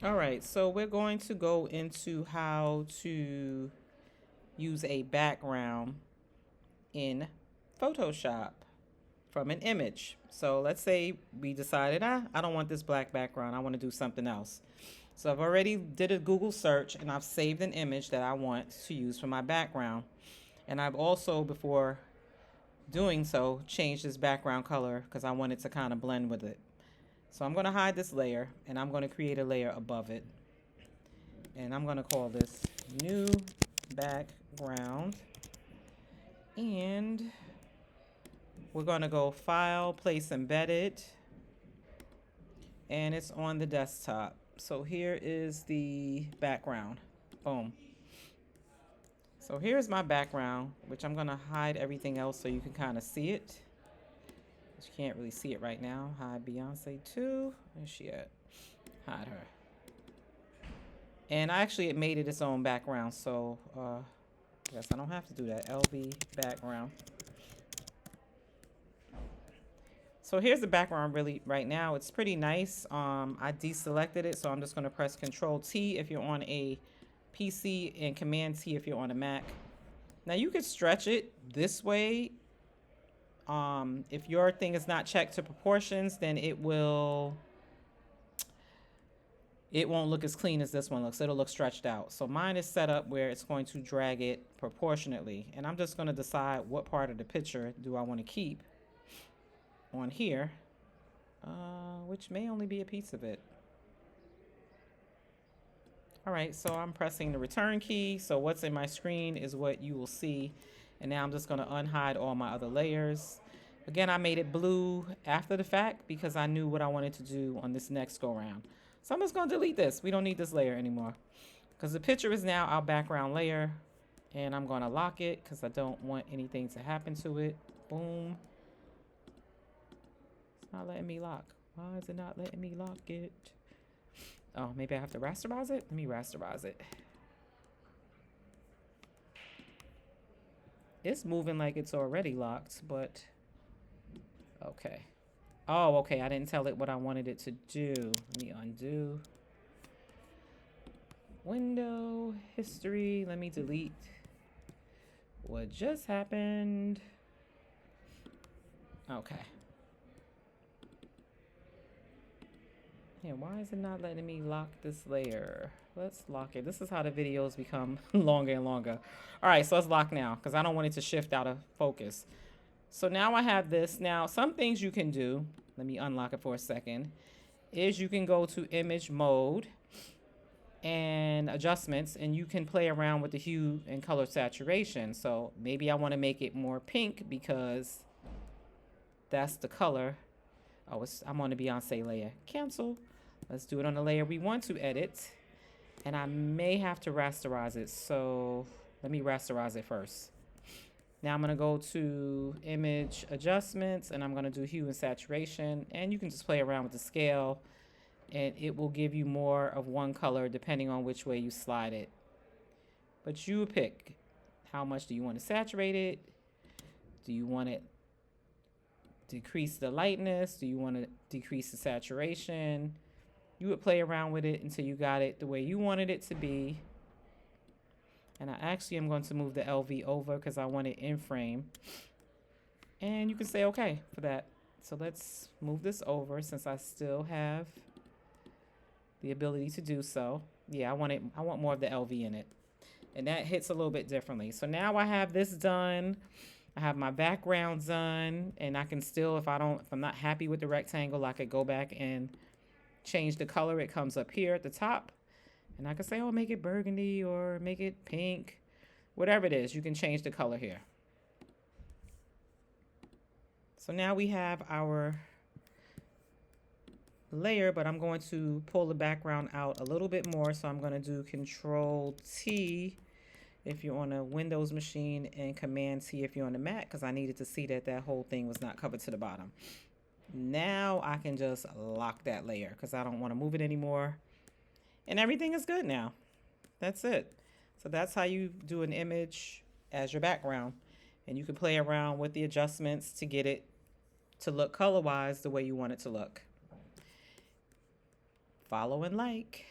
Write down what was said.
All right, so we're going to go into how to use a background in Photoshop from an image. So let's say we decided, I don't want this black background. I want to do something else. So I've already did a Google search and I've saved an image that I want to use for my background. And I've also, before doing so, changed this background color because I want it to kind of blend with it. So I'm going to hide this layer and I'm going to create a layer above it. And I'm going to call this new background. And we're going to go File, Place Embedded. And it's on the desktop. So here is the background. Boom. So here's my background, which I'm going to hide everything else so you can kind of see it. But you can't really see it right now. Hide Beyonce too. Where's she at? Hide her. And actually, it made it its own background. So I guess I don't have to do that. LV background. So here's the background really right now. It's pretty nice. I deselected it, so I'm just going to press Control T if you're on a PC and Command T if you're on a Mac. Now you could stretch it this way. If your thing is not checked to proportions, then it won't look as clean as this one looks. It'll look stretched out. So mine is set up where it's going to drag it proportionately. And I'm just going to decide what part of the picture do I want to keep on here, which may only be a piece of it. All right, so I'm pressing the return key. So what's in my screen is what you will see. And now I'm just going to unhide all my other layers. Again, I made it blue after the fact because I knew what I wanted to do on this next go round. So I'm just going to delete this. We don't need this layer anymore because the picture is now our background layer. And I'm going to lock it because I don't want anything to happen to it. Boom. It's not letting me lock. Why is it not letting me lock it? Oh, maybe I have to rasterize it? Let me rasterize it. It's moving like it's already locked, but okay. Oh, okay. I didn't tell it what I wanted it to do. Let me undo. Window, history. Let me delete what just happened. Okay. Yeah, why is it not letting me lock this layer? Let's lock it. This is how the videos become longer and longer. All right, so let's lock now because I don't want it to shift out of focus. So now I have this. Now, some things you can do, let me unlock it for a second, is you can go to image mode and adjustments and you can play around with the hue and color saturation. So maybe I want to make it more pink because that's the color. Oh, I'm on the Beyonce layer. Cancel. Let's do it on the layer we want to edit. And I may have to rasterize it. So let me rasterize it first. Now I'm going to go to image adjustments and I'm going to do hue and saturation. And you can just play around with the scale and it will give you more of one color depending on which way you slide it. But you pick. How much do you want to saturate it? Do you want it decrease the lightness? Do you want to decrease the saturation? You would play around with it until you got it the way you wanted it to be. And I actually am going to move the LV over because I want it in frame. And you can say okay for that. So let's move this over since I still have the ability to do so. Yeah, I want more of the LV in it. And that hits a little bit differently. So now I have this done. I have my background done, and I can still, if I'm not happy with the rectangle, I could go back and change the color. It comes up here at the top, and I can say, oh, make it burgundy or make it pink, whatever it is. You can change the color here. So now we have our layer, but I'm going to pull the background out a little bit more. So I'm going to do Control T if you're on a Windows machine and Command T if you're on the Mac, because I needed to see that that whole thing was not covered to the bottom. Now I can just lock that layer because I don't want to move it anymore. And everything is good now. That's it. So that's how you do an image as your background. And you can play around with the adjustments to get it to look color-wise the way you want it to look. Follow and like.